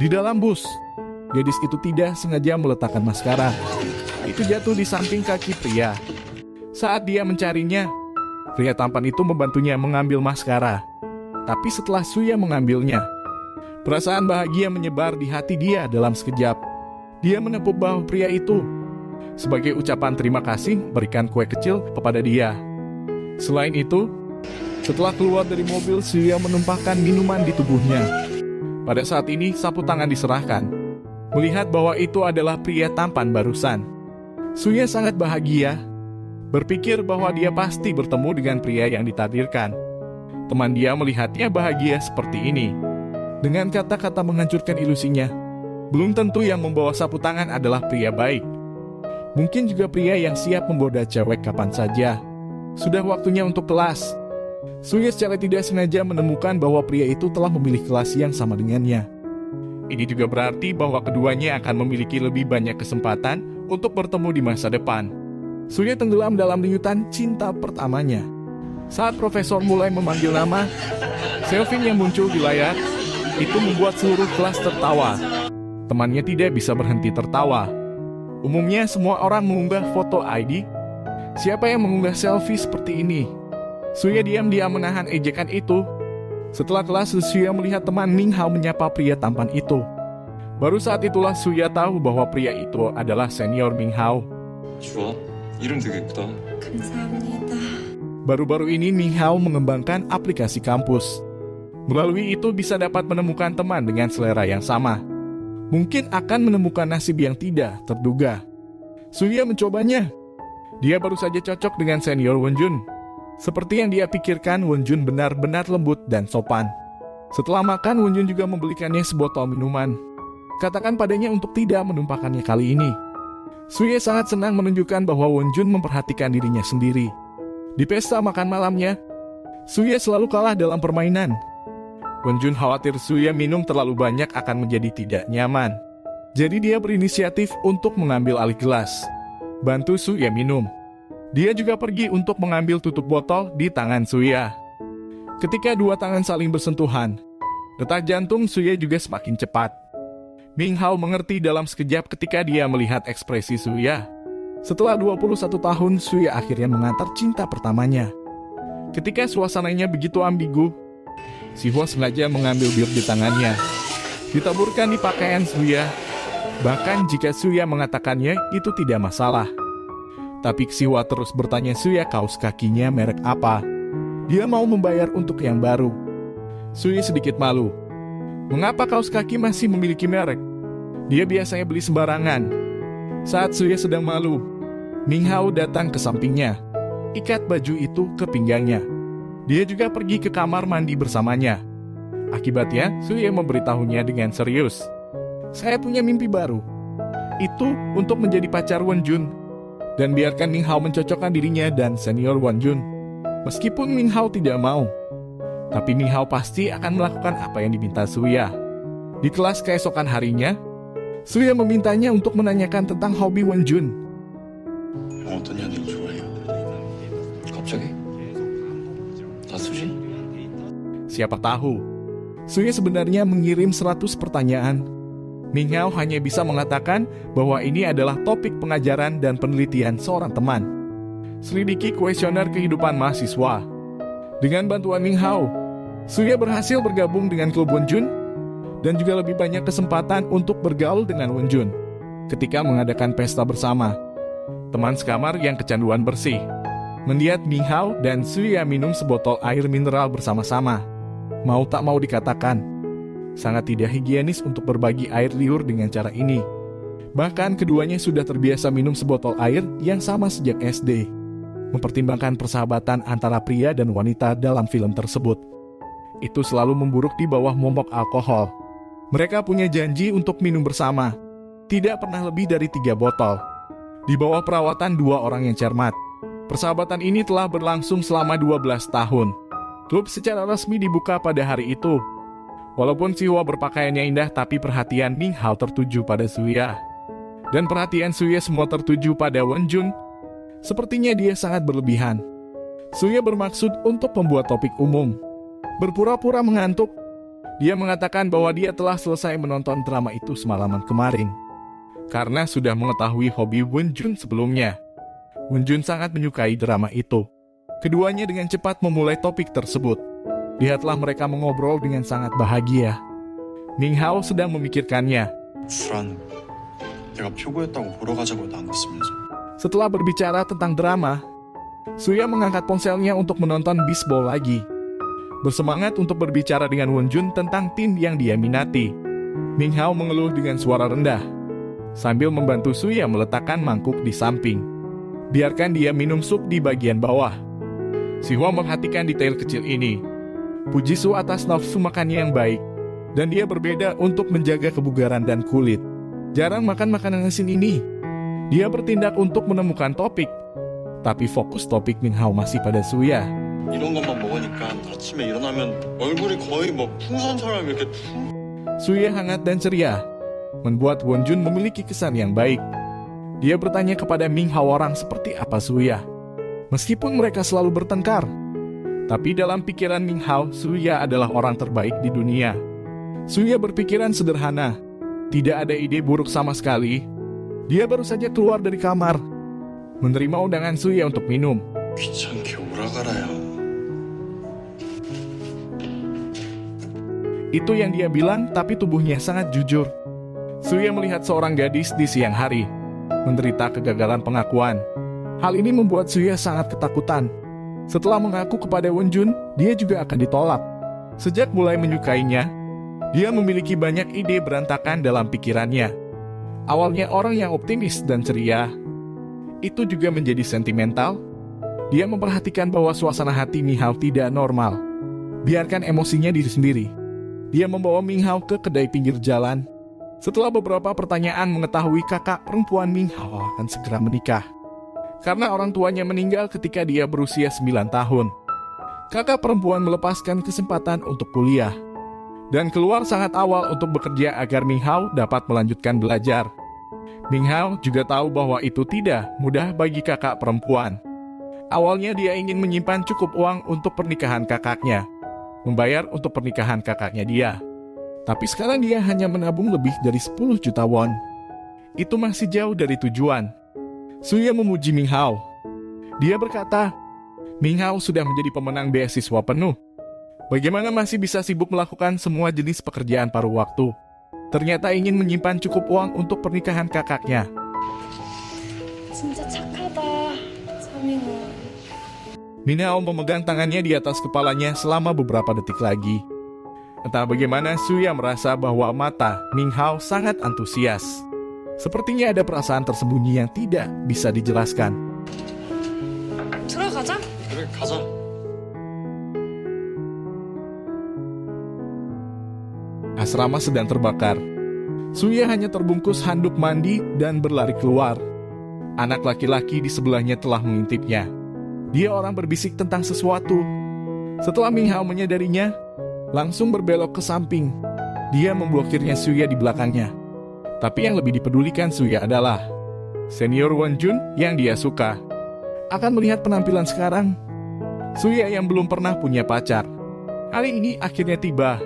Di dalam bus, gadis itu tidak sengaja meletakkan maskara. Itu jatuh di samping kaki pria. Saat dia mencarinya, pria tampan itu membantunya mengambil maskara. Tapi setelah Suya mengambilnya, perasaan bahagia menyebar di hati dia dalam sekejap. Dia menepuk bahu pria itu. Sebagai ucapan terima kasih, berikan kue kecil kepada dia. Selain itu, setelah keluar dari mobil, Suya menumpahkan minuman di tubuhnya. Pada saat ini, sapu tangan diserahkan. Melihat bahwa itu adalah pria tampan barusan, Suya sangat bahagia. Berpikir bahwa dia pasti bertemu dengan pria yang ditakdirkan. Teman dia melihatnya bahagia seperti ini. Dengan kata-kata menghancurkan ilusinya, belum tentu yang membawa sapu tangan adalah pria baik. Mungkin juga pria yang siap memgoda cewek kapan saja. Sudah waktunya untuk kelas. Suya secara tidak sengaja menemukan bahwa pria itu telah memilih kelas yang sama dengannya. Ini juga berarti bahwa keduanya akan memiliki lebih banyak kesempatan untuk bertemu di masa depan. Suya tenggelam dalam denyutan cinta pertamanya. Saat profesor mulai memanggil nama, Selvin yang muncul di layar itu membuat seluruh kelas tertawa. Temannya tidak bisa berhenti tertawa. Umumnya semua orang mengunggah foto ID. Siapa yang mengunggah selfie seperti ini? Suya diam-diam menahan ejekan itu. Setelah kelas, Suya melihat teman Ming Hao menyapa pria tampan itu. Baru saat itulah Suya tahu bahwa pria itu adalah senior Ming Hao. 좋아. 이름 되게 예쁘다. 감사합니다. Baru-baru ini Ming Hao mengembangkan aplikasi kampus. Melalui itu bisa dapat menemukan teman dengan selera yang sama. Mungkin akan menemukan nasib yang tidak terduga. Suya mencobanya. Dia baru saja cocok dengan senior Wonjun. Seperti yang dia pikirkan, Wonjun benar-benar lembut dan sopan. Setelah makan, Wonjun juga membelikannya sebotol minuman. Katakan padanya untuk tidak menumpahkannya kali ini. Suya sangat senang menunjukkan bahwa Wonjun memperhatikan dirinya sendiri. Di pesta makan malamnya, Suya selalu kalah dalam permainan. Wonjun khawatir Suya minum terlalu banyak akan menjadi tidak nyaman. Jadi dia berinisiatif untuk mengambil alih gelas. Bantu Suya minum. Dia juga pergi untuk mengambil tutup botol di tangan Suya. Ketika dua tangan saling bersentuhan, detak jantung Suya juga semakin cepat. Ming Hao mengerti dalam sekejap ketika dia melihat ekspresi Suya. Setelah 21 tahun, Suya akhirnya mengantar cinta pertamanya. Ketika suasananya begitu ambigu, si Hua sengaja mengambil bir di tangannya. Ditaburkan di pakaian Suya. Bahkan jika Suya mengatakannya, itu tidak masalah. Tapi si Hua terus bertanya Suya kaos kakinya merek apa. Dia mau membayar untuk yang baru. Suya sedikit malu. Mengapa kaos kaki masih memiliki merek? Dia biasanya beli sembarangan. Saat Suya sedang malu, Ming Hao datang ke sampingnya. Ikat baju itu ke pinggangnya. Dia juga pergi ke kamar mandi bersamanya. Akibatnya, Suya memberitahunya dengan serius. Saya punya mimpi baru. Itu untuk menjadi pacar Wonjun. Dan biarkan Ming Hao mencocokkan dirinya dan senior Wonjun. Meskipun Ming Hao tidak mau, tapi Ming Hao pasti akan melakukan apa yang diminta Suya. Di kelas keesokan harinya, Suya memintanya untuk menanyakan tentang hobi Wonjun. 어떤 연예인 좋아해요? 갑자기? 다수지? Siapa tahu, Suya sebenarnya mengirim 100 pertanyaan. Ming Hao hanya bisa mengatakan bahwa ini adalah topik pengajaran dan penelitian seorang teman. Selidiki kuesioner kehidupan mahasiswa. Dengan bantuan Ming Hao, Suya berhasil bergabung dengan klub Wonjun dan juga lebih banyak kesempatan untuk bergaul dengan Wonjun ketika mengadakan pesta bersama. Teman sekamar yang kecanduan bersih melihat Ming Hao dan Suya minum sebotol air mineral bersama-sama. Mau tak mau dikatakan, sangat tidak higienis untuk berbagi air liur dengan cara ini. Bahkan keduanya sudah terbiasa minum sebotol air yang sama sejak SD. Mempertimbangkan persahabatan antara pria dan wanita dalam film tersebut, itu selalu memburuk di bawah momok alkohol. Mereka punya janji untuk minum bersama, tidak pernah lebih dari 3 botol. Di bawah perawatan 2 orang yang cermat, persahabatan ini telah berlangsung selama 12 tahun. Klub secara resmi dibuka pada hari itu. Walaupun si Hua berpakaiannya indah, tapi perhatian Ming Hao tertuju pada Suya. Dan perhatian Suya semua tertuju pada Wonjun. Sepertinya dia sangat berlebihan. Suya bermaksud untuk membuat topik umum. Berpura-pura mengantuk. Dia mengatakan bahwa dia telah selesai menonton drama itu semalaman kemarin, karena sudah mengetahui hobi Wonjun sebelumnya. Wonjun sangat menyukai drama itu. Keduanya dengan cepat memulai topik tersebut. Lihatlah mereka mengobrol dengan sangat bahagia. Minghao sedang memikirkannya. 불안. 내가 표고했다고 보러 가자고 나눴으면서. Setelah berbicara tentang drama, Suya mengangkat ponselnya untuk menonton bisbol lagi. Bersemangat untuk berbicara dengan Wonjun tentang tim yang dia minati. Minghao mengeluh dengan suara rendah, sambil membantu Suya meletakkan mangkuk di samping. Biarkan dia minum sup di bagian bawah. Sihwa memperhatikan detail kecil ini. Puji Su atas nafsu makannya yang baik, dan dia berbeda untuk menjaga kebugaran dan kulit. Jarang makan makanan asin ini. Dia bertindak untuk menemukan topik, tapi fokus topik Minghao masih pada Suya. 이런 것만 먹으니까 아침에 일어나면 얼굴이 거의 뭐 풍선 사람 이렇게 Suya hangat dan ceria, membuat Wonjun memiliki kesan yang baik. Dia bertanya kepada Minghao orang seperti apa Suya. Meskipun mereka selalu bertengkar, tapi dalam pikiran Minghao, Suya adalah orang terbaik di dunia. Suya berpikiran sederhana, tidak ada ide buruk sama sekali. Dia baru saja keluar dari kamar, menerima undangan Suya untuk minum. 귀찮게 오라가라야. Itu yang dia bilang, tapi tubuhnya sangat jujur. Suya melihat seorang gadis di siang hari, menderita kegagalan pengakuan. Hal ini membuat Suya sangat ketakutan. Setelah mengaku kepada Wonjun, dia juga akan ditolak. Sejak mulai menyukainya, dia memiliki banyak ide berantakan dalam pikirannya. Awalnya orang yang optimis dan ceria, itu juga menjadi sentimental. Dia memperhatikan bahwa suasana hati Minghao tidak normal. Biarkan emosinya diri sendiri. Dia membawa Minghao ke kedai pinggir jalan. Setelah beberapa pertanyaan mengetahui kakak perempuan Minghao akan segera menikah, karena orang tuanya meninggal ketika dia berusia 9 tahun. Kakak perempuan melepaskan kesempatan untuk kuliah dan keluar sangat awal untuk bekerja agar Minghao dapat melanjutkan belajar. Minghao juga tahu bahwa itu tidak mudah bagi kakak perempuan. Awalnya dia ingin menyimpan cukup uang untuk pernikahan kakaknya, membayar untuk pernikahan kakaknya dia. Tapi sekarang dia hanya menabung lebih dari 10 juta won. Itu masih jauh dari tujuan. Suya memuji Minghao. Dia berkata, Minghao sudah menjadi pemenang beasiswa penuh. Bagaimana masih bisa sibuk melakukan semua jenis pekerjaan paruh waktu? Ternyata ingin menyimpan cukup uang untuk pernikahan kakaknya. 진짜 착하다, 서민호. Minghao memegang tangannya di atas kepalanya selama beberapa detik lagi. Entah bagaimana Suya merasa bahwa mata Minghao sangat antusias. Sepertinya ada perasaan tersembunyi yang tidak bisa dijelaskan. 들어가자. 그래 가자. Asrama sedang terbakar. Suya hanya terbungkus handuk mandi dan berlari keluar. Anak laki-laki di sebelahnya telah mengintipnya. Dia orang berbisik tentang sesuatu. Setelah Minghao menyadarinya, langsung berbelok ke samping. Dia memblokirnya Suya di belakangnya. Tapi yang lebih dipedulikan Suya adalah senior Wonjun yang dia suka. Akan melihat penampilan sekarang, Suya yang belum pernah punya pacar. Hari ini akhirnya tiba.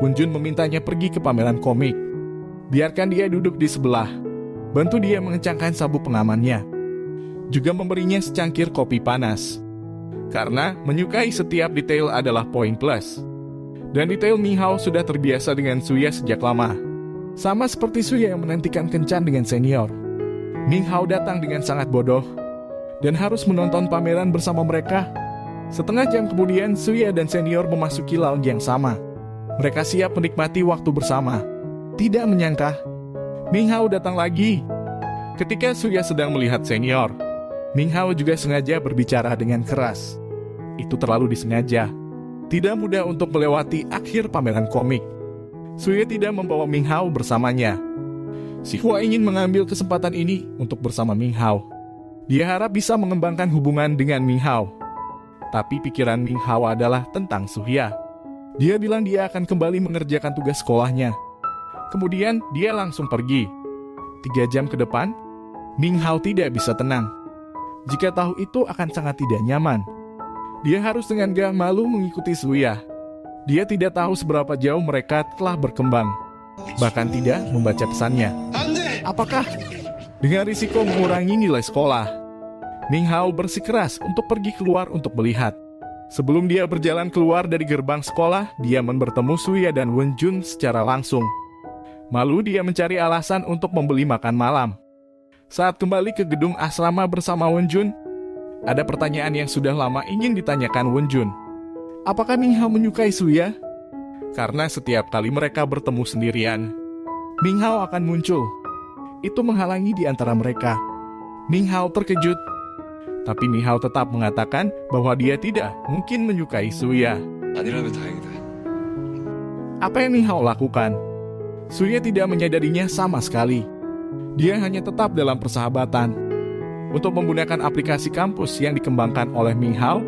Wonjun memintanya pergi ke pameran komik. Biarkan dia duduk di sebelah. Bantu dia mengencangkan sabuk pengamannya. Juga memberinya secangkir kopi panas. Karena menyukai setiap detail adalah poin plus. Dan detail Minghao sudah terbiasa dengan Suya sejak lama. Sama seperti Suya yang menantikan kencan dengan senior. Minghao datang dengan sangat bodoh dan harus menonton pameran bersama mereka. Setengah jam kemudian Suya dan senior memasuki lounge yang sama. Mereka siap menikmati waktu bersama. Tidak menyangka Minghao datang lagi. Ketika Suya sedang melihat senior, Minghao juga sengaja berbicara dengan keras. Itu terlalu disengaja. Tidak mudah untuk melewati akhir pameran komik. Suya tidak membawa Minghao bersamanya. Sihwa ingin mengambil kesempatan ini untuk bersama Minghao. Dia harap bisa mengembangkan hubungan dengan Minghao. Tapi pikiran Minghao adalah tentang Suhya. Dia bilang dia akan kembali mengerjakan tugas sekolahnya. Kemudian dia langsung pergi. 3 jam ke depan, Minghao tidak bisa tenang. Jika tahu itu akan sangat tidak nyaman. Dia harus dengan gak malu mengikuti Suya. Dia tidak tahu seberapa jauh mereka telah berkembang, bahkan tidak membaca pesannya. Apakah dengan risiko mengurangi nilai sekolah, Ming Hao bersikeras untuk pergi keluar untuk melihat. Sebelum dia berjalan keluar dari gerbang sekolah, dia bertemu Suya dan Wen Jun secara langsung. Malu dia mencari alasan untuk membeli makan malam. Saat kembali ke gedung asrama bersama Wen Jun, ada pertanyaan yang sudah lama ingin ditanyakan Wen Jun. Apakah Ming Hao menyukai Suya? Karena setiap kali mereka bertemu sendirian, Ming Hao akan muncul. Itu menghalangi di antara mereka. Ming Hao terkejut, tapi Ming Hao tetap mengatakan bahwa dia tidak mungkin menyukai Suya. 아니라면 다행이다. Apa yang Ming Hao lakukan? Suya tidak menyadarinya sama sekali. Dia hanya tetap dalam persahabatan. Untuk menggunakan aplikasi kampus yang dikembangkan oleh Ming Hao,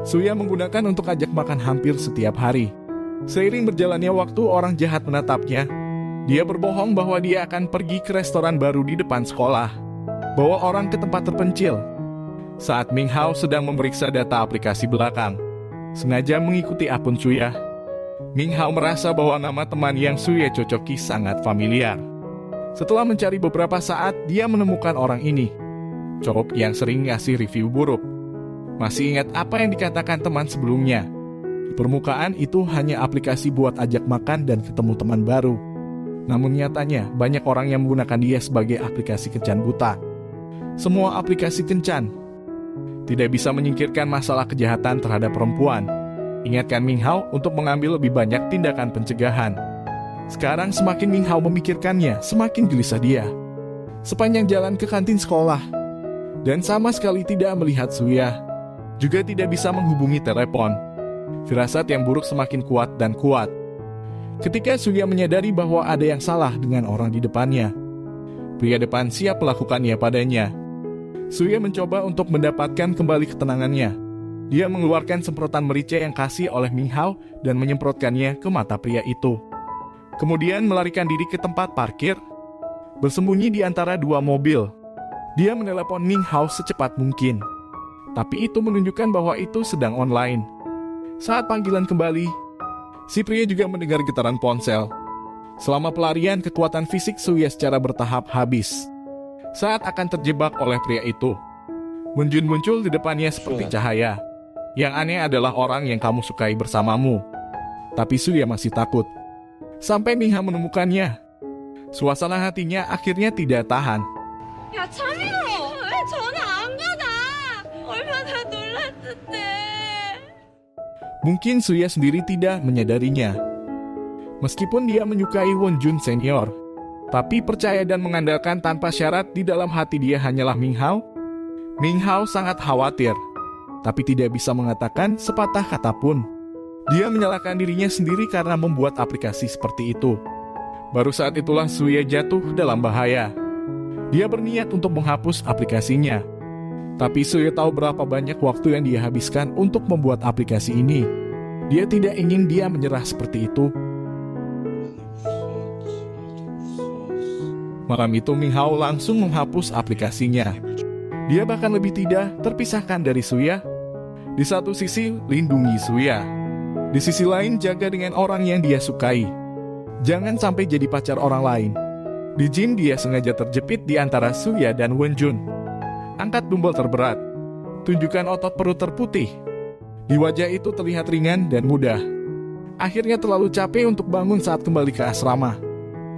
Suya menggunakan untuk ajak makan hampir setiap hari. Seiring berjalannya waktu, orang jahat menatapnya. Dia berbohong bahwa dia akan pergi ke restoran baru di depan sekolah, bawa orang ke tempat terpencil. Saat Ming Hao sedang memeriksa data aplikasi belakang, sengaja mengikuti akun Suya, Ming Hao merasa bahwa nama teman yang Suya cocoki sangat familiar. Setelah mencari beberapa saat, dia menemukan orang ini, cowok yang sering ngasih review buruk. Masih ingat apa yang dikatakan teman sebelumnya? Di permukaan itu hanya aplikasi buat ajak makan dan ketemu teman baru. Namun nyatanya banyak orang yang menggunakan dia sebagai aplikasi kencan buta. Semua aplikasi kencan tidak bisa menyingkirkan masalah kejahatan terhadap perempuan. Ingatkan Ming Hao untuk mengambil lebih banyak tindakan pencegahan. Sekarang semakin Ming Hao memikirkannya, semakin gelisah dia. Sepanjang jalan ke kantin sekolah, dan sama sekali tidak melihat Suya, juga tidak bisa menghubungi telepon. Firasat yang buruk semakin kuat dan kuat. Ketika Suya menyadari bahwa ada yang salah dengan orang di depannya, pria depan siap melakukannya padanya. Suya mencoba untuk mendapatkan kembali ketenangannya. Dia mengeluarkan semprotan merica yang kasih oleh Ming Hao dan menyemprotkannya ke mata pria itu. Kemudian melarikan diri ke tempat parkir, bersembunyi di antara dua mobil. Dia menelepon Ming Hao secepat mungkin. Tapi itu menunjukkan bahwa itu sedang online. Saat panggilan kembali, si pria juga mendengar getaran ponsel. Selama pelarian, kekuatan fisik Suya secara bertahap habis. Saat akan terjebak oleh pria itu, Wen Jun muncul di depannya seperti cahaya. Yang aneh adalah orang yang kamu sukai bersamamu. Tapi Suya masih takut. Sampai Ming Hao menemukannya. Suasana hatinya akhirnya tidak tahan. 야, 차민호! 왜 전화 안 받아? 얼마나 놀랐는데. Mungkin Suya sendiri tidak menyadarinya. Meskipun dia menyukai Wen Jun senior, tapi percaya dan mengandalkan tanpa syarat, di dalam hati dia hanyalah Ming Hao. Ming Hao sangat khawatir, tapi tidak bisa mengatakan sepatah kata pun. Dia menyalahkan dirinya sendiri karena membuat aplikasi seperti itu. Baru saat itulah Suya jatuh dalam bahaya. Dia berniat untuk menghapus aplikasinya. Tapi Suya tahu berapa banyak waktu yang dia habiskan untuk membuat aplikasi ini. Dia tidak ingin dia menyerah seperti itu. Malam itu Ming Hao langsung menghapus aplikasinya. Dia bahkan lebih tidak terpisahkan dari Suya. Di satu sisi lindungi Suya, di sisi lain jaga dengan orang yang dia sukai. Jangan sampai jadi pacar orang lain. Di gym dia sengaja terjepit di antara Suya dan Wen Jun. Angkat dumbbell terberat. Tunjukkan otot perut terputih. Di wajah itu terlihat ringan dan mudah. Akhirnya terlalu capek untuk bangun saat kembali ke asrama.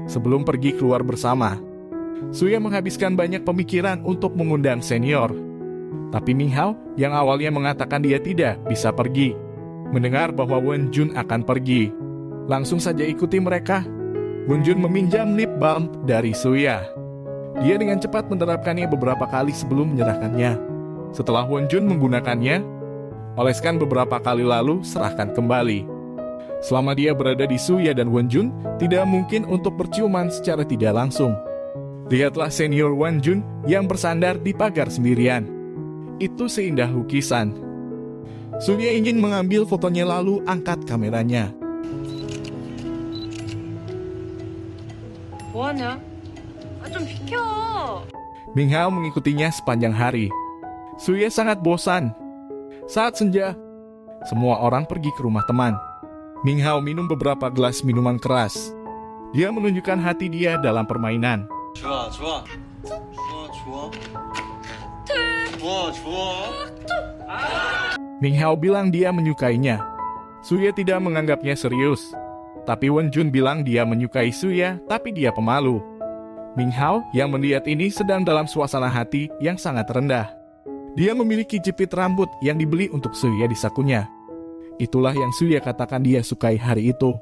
Sebelum pergi keluar bersama, Suya menghabiskan banyak pemikiran untuk mengundang senior. Tapi Ming Hao yang awalnya mengatakan dia tidak bisa pergi, mendengar bahwa Wen Jun akan pergi, langsung saja ikuti mereka. Wen Jun meminjam lip balm dari Suya. Dia dengan cepat menerapkannya beberapa kali sebelum menyerahkannya. Setelah Wen Jun menggunakannya, oleskan beberapa kali lalu serahkan kembali. Selama dia berada di Suya dan Wen Jun, tidak mungkin untuk berciuman secara tidak langsung. Lihatlah senior Wen Jun yang bersandar di pagar sendirian. Itu seindah lukisan. Suya ingin mengambil fotonya lalu angkat kameranya. 뭐하냐? 좀 비켜. Ming Hao mengikutinya sepanjang hari. Suya sangat bosan. Saat senja, semua orang pergi ke rumah teman. Ming Hao minum beberapa gelas minuman keras. Dia menunjukkan hati dia dalam permainan. 좋아, 좋아. 좋아. Ming Hao bilang dia menyukainya. Suya tidak menganggapnya serius. Tapi Won Jun bilang dia menyukai Suya, tapi dia pemalu. Ming Hao yang melihat ini sedang dalam suasana hati yang sangat rendah. Dia memiliki jepit rambut yang dibeli untuk Suya di sakunya. Itulah yang Suya katakan dia sukai hari itu.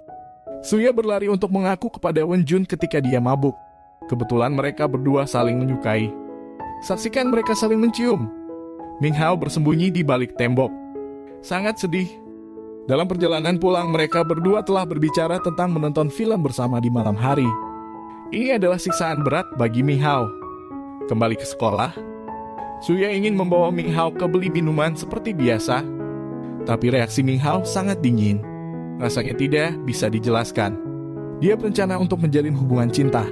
Suya berlari untuk mengaku kepada Won Jun ketika dia mabuk. Kebetulan mereka berdua saling menyukai. Saksikan mereka saling mencium. Ming Hao bersembunyi di balik tembok. Sangat sedih. Dalam perjalanan pulang, mereka berdua telah berbicara tentang menonton film bersama di malam hari. Ini adalah siksaan berat bagi Ming Hao. Kembali ke sekolah, Suya ingin membawa Ming Hao ke beli minuman seperti biasa. Tapi reaksi Ming Hao sangat dingin. Rasanya tidak bisa dijelaskan. Dia berencana untuk menjalin hubungan cinta,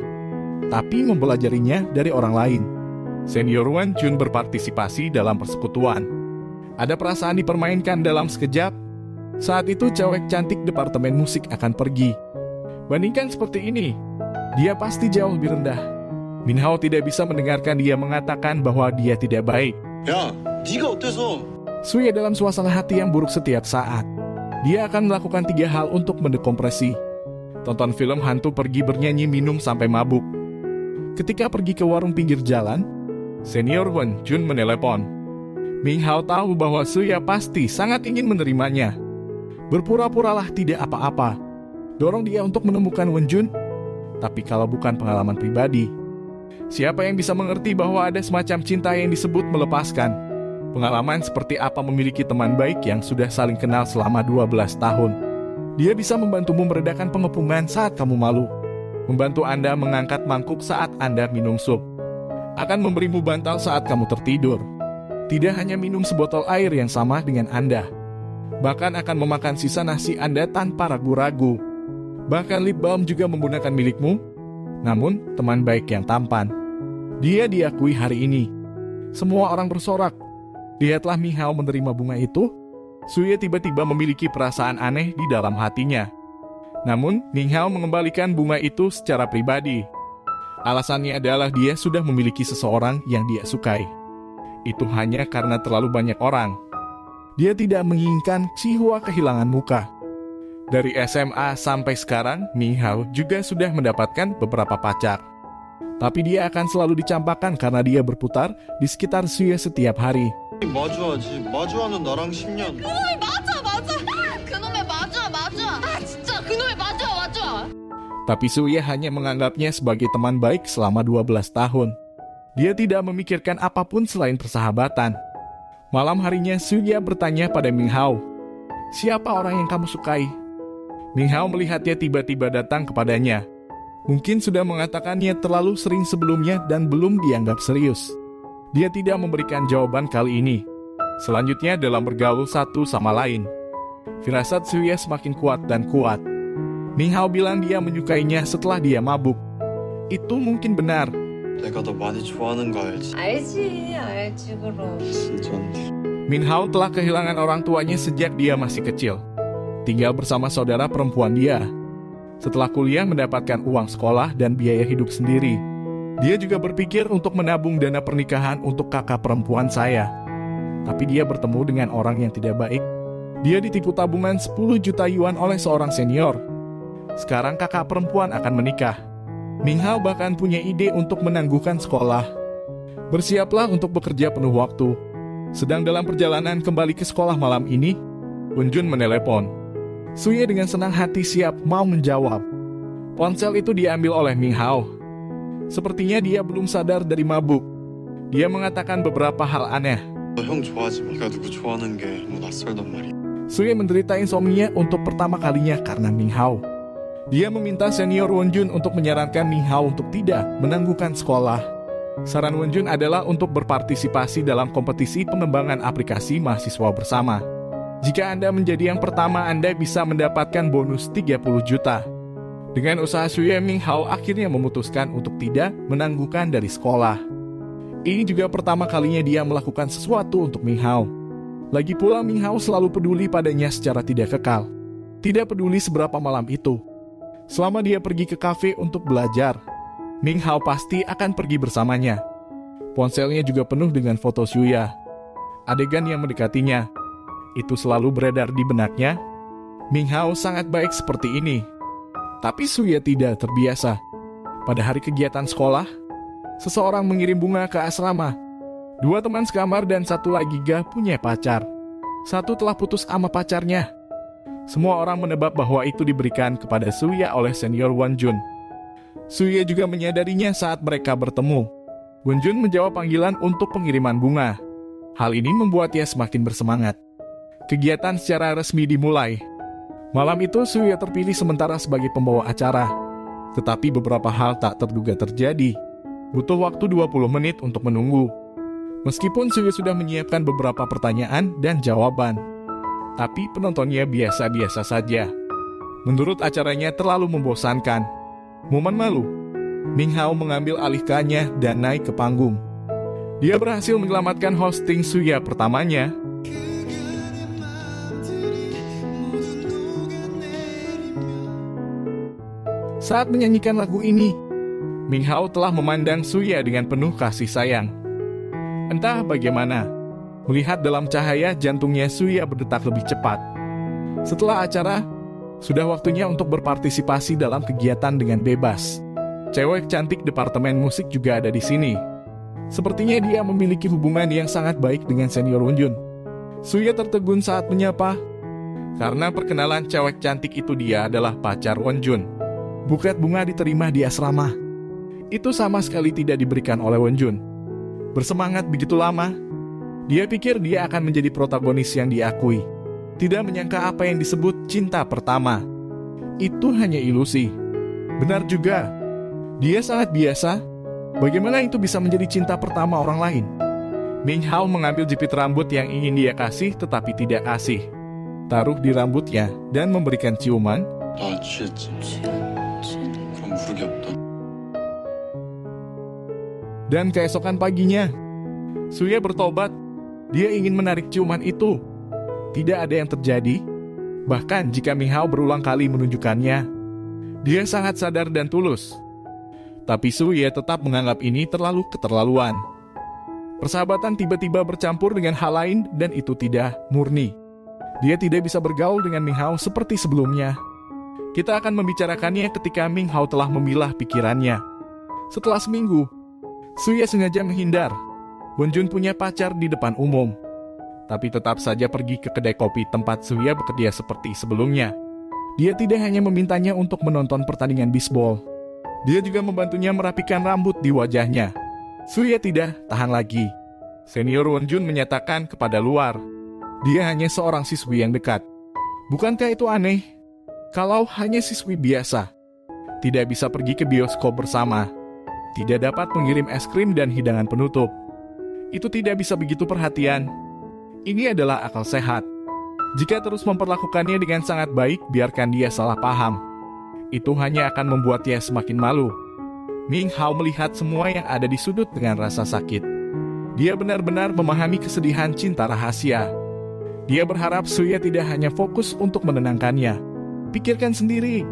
tapi mempelajarinya dari orang lain. Senior Won Jun berpartisipasi dalam persekutuan. Ada perasaan dipermainkan dalam sekejap. Saat itu cewek cantik departemen musik akan pergi. Bandingkan seperti ini, dia pasti jauh lebih rendah. Min Hao tidak bisa mendengarkan dia mengatakan bahwa dia tidak baik. 야, 네가 어때서? Suya dalam suasana hati yang buruk setiap saat. Dia akan melakukan 3 hal untuk mendekompresi. Tonton film hantu, pergi bernyanyi, minum sampai mabuk. Ketika pergi ke warung pinggir jalan, Senior Won Jun menelepon. Ming Hao tahu bahwa Suya pasti sangat ingin menerimanya. Berpura-puralah tidak apa-apa. Dorong dia untuk menemukan Won Jun. Tapi kalau bukan pengalaman pribadi, siapa yang bisa mengerti bahwa ada semacam cinta yang disebut melepaskan? Pengalaman seperti apa memiliki teman baik yang sudah saling kenal selama 12 tahun? Dia bisa membantumu meredakan pengepungan saat kamu malu, membantu Anda mengangkat mangkuk saat Anda minum sup, akan memberimu bantal saat kamu tertidur. Tidak hanya minum sebotol air yang sama dengan Anda, bahkan akan memakan sisa nasi Anda tanpa ragu-ragu. Bahkan lip balm juga menggunakan milikmu. Namun, teman baik yang tampan. Dia diakui hari ini. Semua orang bersorak. Lihatlah Ming Hao menerima bunga itu. Suya tiba-tiba memiliki perasaan aneh di dalam hatinya. Namun, Ming Hao mengembalikan bunga itu secara pribadi. Alasannya adalah dia sudah memiliki seseorang yang dia sukai. Itu hanya karena terlalu banyak orang. Dia tidak menginginkan si Hua kehilangan muka. Dari SMA sampai sekarang, Ming Hao juga sudah mendapatkan beberapa pacar. Tapi dia akan selalu dicampakkan karena dia berputar di sekitar Suya setiap hari. 마주하지. 마주하는 나랑 10년. 그놈이 맞아. 그놈의 맞아. 진짜 그놈의 맞아. Tapi Suya hanya menganggapnya sebagai teman baik selama 12 tahun. Dia tidak memikirkan apapun selain persahabatan. Malam harinya Suya bertanya pada Ming Hao, "Siapa orang yang kamu sukai?" Ming Hao melihatnya tiba-tiba datang kepadanya. Mungkin sudah mengatakannya terlalu sering sebelumnya dan belum dianggap serius. Dia tidak memberikan jawaban kali ini. Selanjutnya dalam bergaul satu sama lain, firasat Suya semakin kuat dan kuat. Ming Hao bilang dia menyukainya setelah dia mabuk. Itu mungkin benar. 내가 너 많이 좋아하는 거 알지? 알지 그럼. 진짜인데. Min Hao telah kehilangan orang tuanya sejak dia masih kecil. Tinggal bersama saudara perempuan dia. Setelah kuliah mendapatkan uang sekolah dan biaya hidup sendiri. Dia juga berpikir untuk menabung dana pernikahan untuk kakak perempuan saya. Tapi dia bertemu dengan orang yang tidak baik. Dia ditipu tabungan 10 juta yuan oleh seorang senior. Sekarang kakak perempuan akan menikah. Ming Hao bahkan punya ide untuk menangguhkan sekolah. Bersiaplah untuk bekerja penuh waktu. Sedang dalam perjalanan kembali ke sekolah malam ini, Won Jun menelepon. Suya dengan senang hati siap mau menjawab. Ponsel itu diambil oleh Ming Hao. Sepertinya dia belum sadar dari mabuk. Dia mengatakan beberapa hal aneh. 너 형 좋아하지 마. 내가 누구 좋아하는 게 너무 낯설단 말이야. Suya menderita insomnia untuk pertama kalinya karena Ming Hao. Dia meminta senior Won Jun untuk menyarankan Ming Hao untuk tidak menangguhkan sekolah. Saran Won Jun adalah untuk berpartisipasi dalam kompetisi pengembangan aplikasi mahasiswa bersama. Jika Anda menjadi yang pertama, Anda bisa mendapatkan bonus 30 juta. Dengan usaha Suya, Ming Hao akhirnya memutuskan untuk tidak menangguhkan dari sekolah. Ini juga pertama kalinya dia melakukan sesuatu untuk Ming Hao. Lagi pula Ming Hao selalu peduli padanya secara tidak kekal. Tidak peduli seberapa malam itu. Selama dia pergi ke kafe untuk belajar, Ming Hao pasti akan pergi bersamanya. Ponselnya juga penuh dengan foto Suya. Adegan yang mendekatinya, itu selalu beredar di benaknya. Ming Hao sangat baik seperti ini. Tapi Suya tidak terbiasa. Pada hari kegiatan sekolah, seseorang mengirim bunga ke asrama. 2 teman sekamar dan 1 lagi punya pacar. 1 telah putus sama pacarnya. Semua orang menebak bahwa itu diberikan kepada Suya oleh senior Wonjun. Suya juga menyadarinya saat mereka bertemu. Wonjun menjawab panggilan untuk pengiriman bunga. Hal ini membuat ia semakin bersemangat. Kegiatan secara resmi dimulai. Malam itu Suya terpilih sementara sebagai pembawa acara. Tetapi beberapa hal tak terduga terjadi. Butuh waktu 20 menit untuk menunggu. Meskipun Suya sudah menyiapkan beberapa pertanyaan dan jawaban, tapi penontonnya biasa-biasa saja. Menurut acaranya terlalu membosankan. Momen malu, Ming Hao mengambil alihkannya dan naik ke panggung. Dia berhasil menyelamatkan hosting Suya pertamanya. Saat menyanyikan lagu ini, Ming Hao telah memandang Suya dengan penuh kasih sayang. Entah bagaimana, melihat dalam cahaya jantungnya Suya berdetak lebih cepat. Setelah acara, sudah waktunya untuk berpartisipasi dalam kegiatan dengan bebas. Cewek cantik departemen musik juga ada di sini. Sepertinya dia memiliki hubungan yang sangat baik dengan senior Wonjun. Suya tertegun saat menyapa, karena perkenalan cewek cantik itu dia adalah pacar Wonjun. Buket bunga diterima di asrama. Itu sama sekali tidak diberikan oleh Wonjun. Bersemangat begitu lama, dia pikir dia akan menjadi protagonis yang diakui. Tidak menyangka apa yang disebut cinta pertama. Itu hanya ilusi. Benar juga, dia sangat biasa. Bagaimana itu bisa menjadi cinta pertama orang lain? Ming Hao mengambil jepit rambut yang ingin dia kasih tetapi tidak kasih. Taruh di rambutnya dan memberikan ciuman. 나 취했지. 그럼 부르기 없다. Dan keesokan paginya, Suya bertobat. Dia ingin menarik ciuman itu. Tidak ada yang terjadi. Bahkan jika Ming Hao berulang kali menunjukkannya, dia sangat sadar dan tulus. Tapi Suya tetap menganggap ini terlalu keterlaluan. Persahabatan tiba-tiba bercampur dengan hal lain dan itu tidak murni. Dia tidak bisa bergaul dengan Ming Hao seperti sebelumnya. Kita akan membicarakannya ketika Ming Hao telah memilah pikirannya. Setelah seminggu, Suya sengaja menghindar. Wonjun punya pacar di depan umum, tapi tetap saja pergi ke kedai kopi tempat Suya bekerja seperti sebelumnya. Dia tidak hanya memintanya untuk menonton pertandingan bisbol, dia juga membantunya merapikan rambut di wajahnya. Suya tidak tahan lagi. Senior Wonjun menyatakan kepada luar, dia hanya seorang siswi yang dekat. Bukankah itu aneh? Kalau hanya siswi biasa, tidak bisa pergi ke bioskop bersama, tidak dapat mengirim es krim dan hidangan penutup. Itu tidak bisa begitu perhatian. Ini adalah akal sehat. Jika terus memperlakukannya dengan sangat baik, biarkan dia salah paham. Itu hanya akan membuat dia semakin malu. Ming Hao melihat semua yang ada di sudut dengan rasa sakit. Dia benar-benar memahami kesedihan cinta rahasia. Dia berharap Suya tidak hanya fokus untuk menenangkannya. Pikirkan sendiri,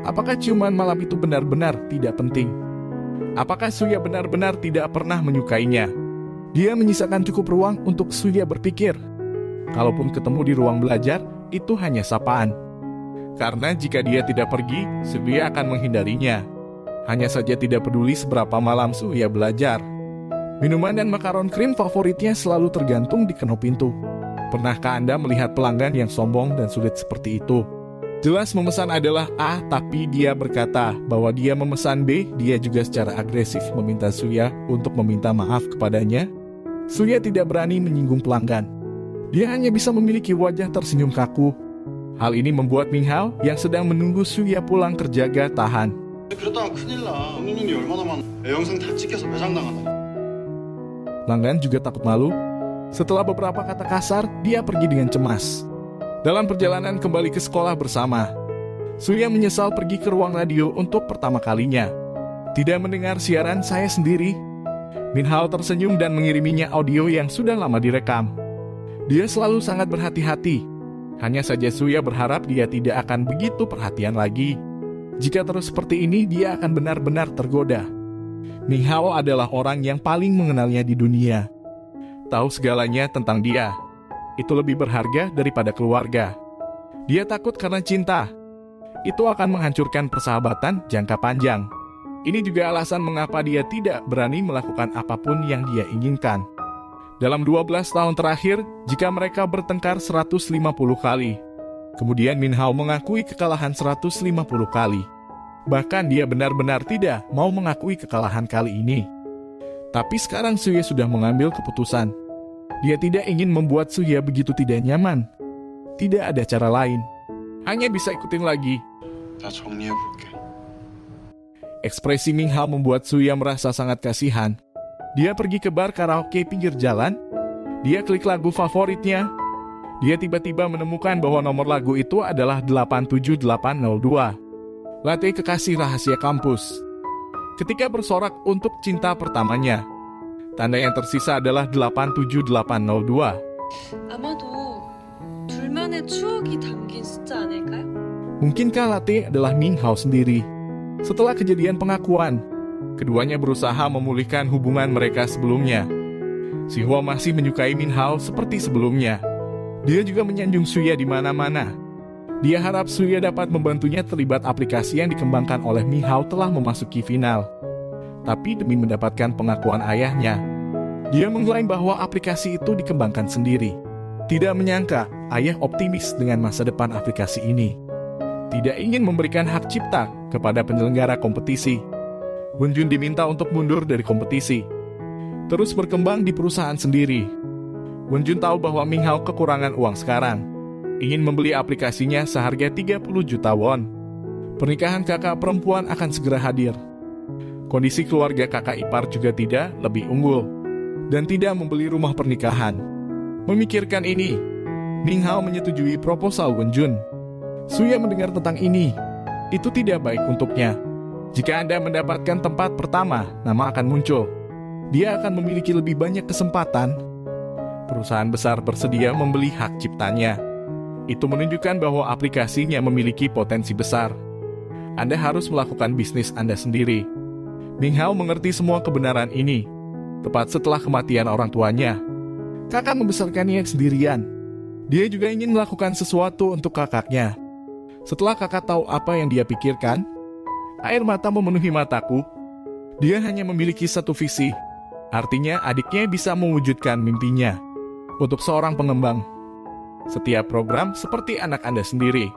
apakah ciuman malam itu benar-benar tidak penting? Apakah Suya benar-benar tidak pernah menyukainya? Dia menyisakan cukup ruang untuk Suya berpikir. Kalaupun ketemu di ruang belajar, itu hanya sapaan. Karena jika dia tidak pergi, Suya akan menghindarinya. Hanya saja tidak peduli seberapa malam Suya belajar. Minuman dan makaron krim favoritnya selalu tergantung di kenop pintu. Pernahkah Anda melihat pelanggan yang sombong dan sulit seperti itu? Jelas memesan adalah A, tapi dia berkata bahwa dia memesan B. Dia juga secara agresif meminta Suya untuk meminta maaf kepadanya. Suya tidak berani menyinggung pelanggan. Dia hanya bisa memiliki wajah tersenyum kaku. Hal ini membuat Ming Hao yang sedang menunggu Suya pulang terjaga tahan. 그러다가 큰일 나. 없는 눈이 얼마나 많아. 내 영상 다 찍혀서 배상당하다. Pelanggan juga takut malu. Setelah beberapa kata kasar, dia pergi dengan cemas. Dalam perjalanan kembali ke sekolah bersama, Suya menyesal pergi ke ruang radio untuk pertama kalinya. Tidak mendengar siaran saya sendiri. Ming Hao tersenyum dan mengiriminya audio yang sudah lama direkam. Dia selalu sangat berhati-hati. Hanya saja Suya berharap dia tidak akan begitu perhatian lagi. Jika terus seperti ini, dia akan benar-benar tergoda. Ming Hao adalah orang yang paling mengenalnya di dunia. Tahu segalanya tentang dia. Itu lebih berharga daripada keluarga. Dia takut karena cinta. Itu akan menghancurkan persahabatan jangka panjang. Ini juga alasan mengapa dia tidak berani melakukan apapun yang dia inginkan. Dalam 12 tahun terakhir, jika mereka bertengkar 150 kali, kemudian Min Hao mengakui kekalahan 150 kali. Bahkan dia benar-benar tidak mau mengakui kekalahan kali ini. Tapi sekarang Suya sudah mengambil keputusan. Dia tidak ingin membuat Suya begitu tidak nyaman. Tidak ada cara lain. Hanya bisa ikutin lagi. 나 정리해볼게. Ekspresi Ming Hao membuat Suya merasa sangat kasihan. Dia pergi ke bar karaoke pinggir jalan. Dia klik lagu favoritnya. Dia tiba-tiba menemukan bahwa nomor lagu itu adalah 87802. Latte kekasih rahasia kampus. Ketika bersorak untuk cinta pertamanya, tanda yang tersisa adalah 87802. 아마도 둘만의 추억이 담긴 숫자 아닐까요? Mungkinkah Latte adalah Ming Hao sendiri? Setelah kejadian pengakuan, keduanya berusaha memulihkan hubungan mereka sebelumnya. Si Hua masih menyukai Min Hao seperti sebelumnya. Dia juga menyanjung Suya di mana-mana. Dia harap Suya dapat membantunya terlibat aplikasi yang dikembangkan oleh Min Hao telah memasuki final. Tapi demi mendapatkan pengakuan ayahnya, dia mengklaim bahwa aplikasi itu dikembangkan sendiri. Tidak menyangka ayah optimis dengan masa depan aplikasi ini. Tidak ingin memberikan hak cipta kepada penyelenggara kompetisi. Wenjun diminta untuk mundur dari kompetisi. Terus berkembang di perusahaan sendiri. Wenjun tahu bahwa Ming Hao kekurangan uang sekarang. Ingin membeli aplikasinya seharga 30 juta won. Pernikahan kakak perempuan akan segera hadir. Kondisi keluarga kakak ipar juga tidak lebih unggul. Dan tidak membeli rumah pernikahan. Memikirkan ini, Ming Hao menyetujui proposal Wenjun. Suya mendengar tentang ini. Itu tidak baik untuknya. Jika Anda mendapatkan tempat pertama, nama akan muncul. Dia akan memiliki lebih banyak kesempatan. Perusahaan besar bersedia membeli hak ciptanya. Itu menunjukkan bahwa aplikasinya memiliki potensi besar. Anda harus melakukan bisnis Anda sendiri. Ming Hao mengerti semua kebenaran ini. Tepat setelah kematian orang tuanya, kakak membesarkannya sendirian. Dia juga ingin melakukan sesuatu untuk kakaknya. Setelah kakak tahu apa yang dia pikirkan, air mata memenuhi mataku. Dia hanya memiliki satu visi. Artinya adiknya bisa mewujudkan mimpinya. Untuk seorang pengembang, setiap program seperti anak Anda sendiri.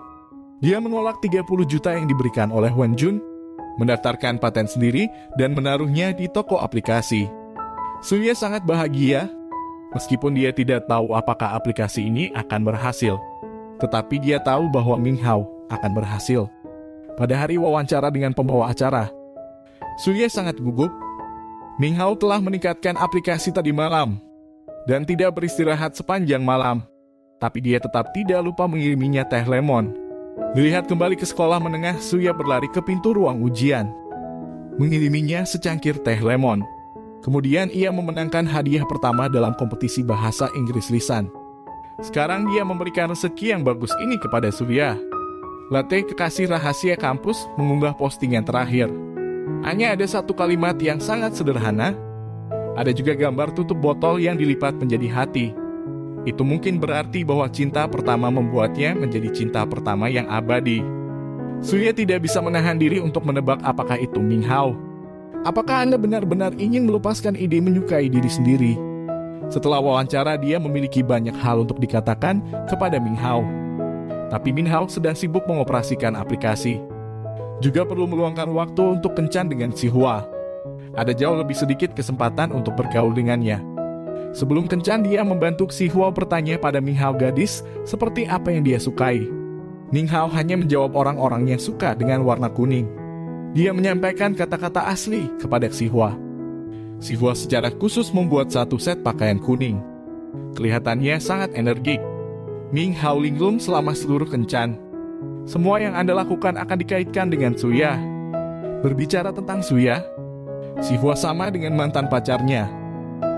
Dia menolak 30 juta yang diberikan oleh Wenjun, mendaftarkan paten sendiri, dan menaruhnya di toko aplikasi. Suya sangat bahagia, meskipun dia tidak tahu apakah aplikasi ini akan berhasil. Tetapi dia tahu bahwa Ming Hao akan berhasil. Pada hari wawancara dengan pembawa acara, Suya sangat gugup. Ming Hao telah meningkatkan aplikasi tadi malam dan tidak beristirahat sepanjang malam. Tapi dia tetap tidak lupa mengiriminya teh lemon. Dilihat kembali ke sekolah menengah, Suya berlari ke pintu ruang ujian, mengiriminya secangkir teh lemon. Kemudian ia memenangkan hadiah pertama dalam kompetisi bahasa Inggris lisan. Sekarang dia memberikan rezeki yang bagus ini kepada Suya. Latte kekasih rahasia kampus mengunggah postingan terakhir. Hanya ada satu kalimat yang sangat sederhana. Ada juga gambar tutup botol yang dilipat menjadi hati. Itu mungkin berarti bahwa cinta pertama membuatnya menjadi cinta pertama yang abadi. Suya tidak bisa menahan diri untuk menebak apakah itu Ming Hao. Apakah Anda benar-benar ingin melepaskan ide menyukai diri sendiri? Setelah wawancara, dia memiliki banyak hal untuk dikatakan kepada Ming Hao. Tapi Ming Hao sedang sibuk mengoperasikan aplikasi. Juga perlu meluangkan waktu untuk kencan dengan si Hua. Ada jauh lebih sedikit kesempatan untuk bergaul dengannya. Sebelum kencan, dia membantu si Hua bertanya pada Ming Hao gadis seperti apa yang dia sukai. Ming Hao hanya menjawab orang-orang yang suka dengan warna kuning. Dia menyampaikan kata-kata asli kepada si Hua. Si Hua secara khusus membuat satu set pakaian kuning. Kelihatannya sangat energik. Ming Hao linglung selama seluruh kencan. Semua yang Anda lakukan akan dikaitkan dengan Suya. Berbicara tentang Suya, si Hua sama dengan mantan pacarnya.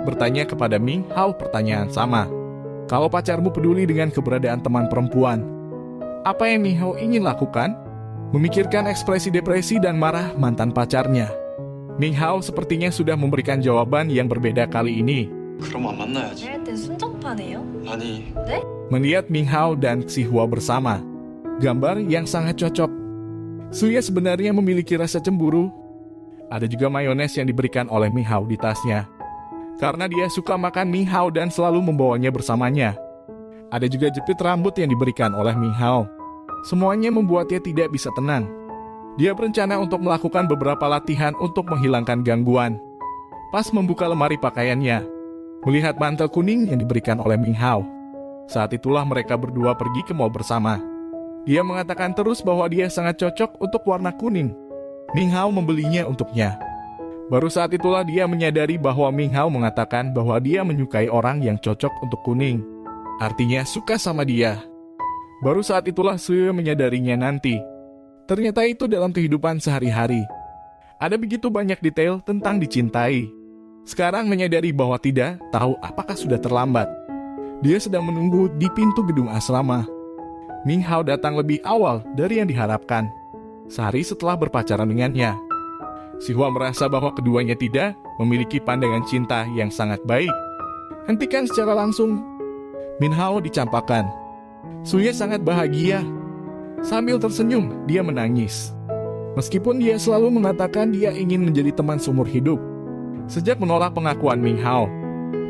Bertanya kepada Ming Hao pertanyaan sama. Kalau pacarmu peduli dengan keberadaan teman perempuan, apa yang Min Hao ingin lakukan? Memikirkan ekspresi depresi dan marah mantan pacarnya. Min Hao sepertinya sudah memberikan jawaban yang berbeda kali ini. 그럼 안 만나야지. 이럴 땐 순정파네요? 아니, Melihat Min Hao dan Xihua bersama, gambar yang sangat cocok. Suye sebenarnya memiliki rasa cemburu. Ada juga mayones yang diberikan oleh Min Hao di tasnya, karena dia suka makan Min Hao dan selalu membawanya bersamanya. Ada juga jepit rambut yang diberikan oleh Min Hao. Semuanya membuatnya tidak bisa tenang. Dia berencana untuk melakukan beberapa latihan untuk menghilangkan gangguan. Pas membuka lemari pakaiannya, melihat mantel kuning yang diberikan oleh Min Hao. Saat itulah mereka berdua pergi ke mall bersama. Dia mengatakan terus bahwa dia sangat cocok untuk warna kuning. Min Hao membelinya untuknya. Baru saat itulah dia menyadari bahwa Min Hao mengatakan bahwa dia menyukai orang yang cocok untuk kuning. Artinya suka sama dia. Baru saat itulah Suye menyadarinya nanti. Ternyata itu dalam kehidupan sehari-hari. Ada begitu banyak detail tentang dicintai. Sekarang menyadari bahwa tidak tahu apakah sudah terlambat. Dia sedang menunggu di pintu gedung asrama. Min Hao datang lebih awal dari yang diharapkan. Sehari setelah berpacaran dengannya. Xihua merasa bahwa keduanya tidak memiliki pandangan cinta yang sangat baik. Hentikan secara langsung. Min Hao dicampakkan. Suye sangat bahagia. Sambil tersenyum, dia menangis. Meskipun dia selalu mengatakan dia ingin menjadi teman seumur hidup. Sejak menolak pengakuan Min Hao,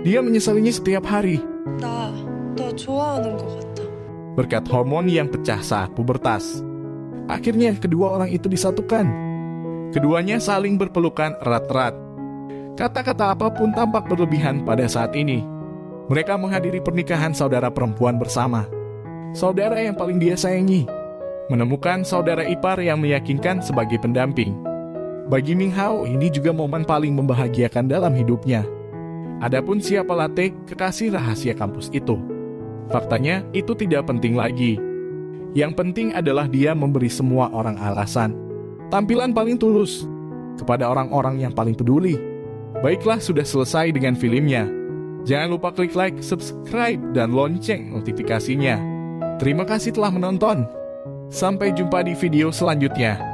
dia menyesalinya setiap hari. 너 좋아하는 것 같아. Berkat hormon yang pecah saat pubertas. Akhirnya kedua orang itu disatukan. Keduanya saling berpelukan erat-erat. Kata-kata apapun tampak berlebihan pada saat ini. Mereka menghadiri pernikahan saudara perempuan bersama. Saudara yang paling dia sayangi. Menemukan saudara ipar yang meyakinkan sebagai pendamping. Bagi Min Hao, ini juga momen paling membahagiakan dalam hidupnya. Adapun siapa Latte, kekasih rahasia kampus itu. Faktanya, itu tidak penting lagi. Yang penting adalah dia memberi semua orang alasan. Tampilan paling tulus kepada orang-orang yang paling peduli. Baiklah, sudah selesai dengan filmnya. Jangan lupa klik like, subscribe, dan lonceng notifikasinya. Terima kasih telah menonton. Sampai jumpa di video selanjutnya.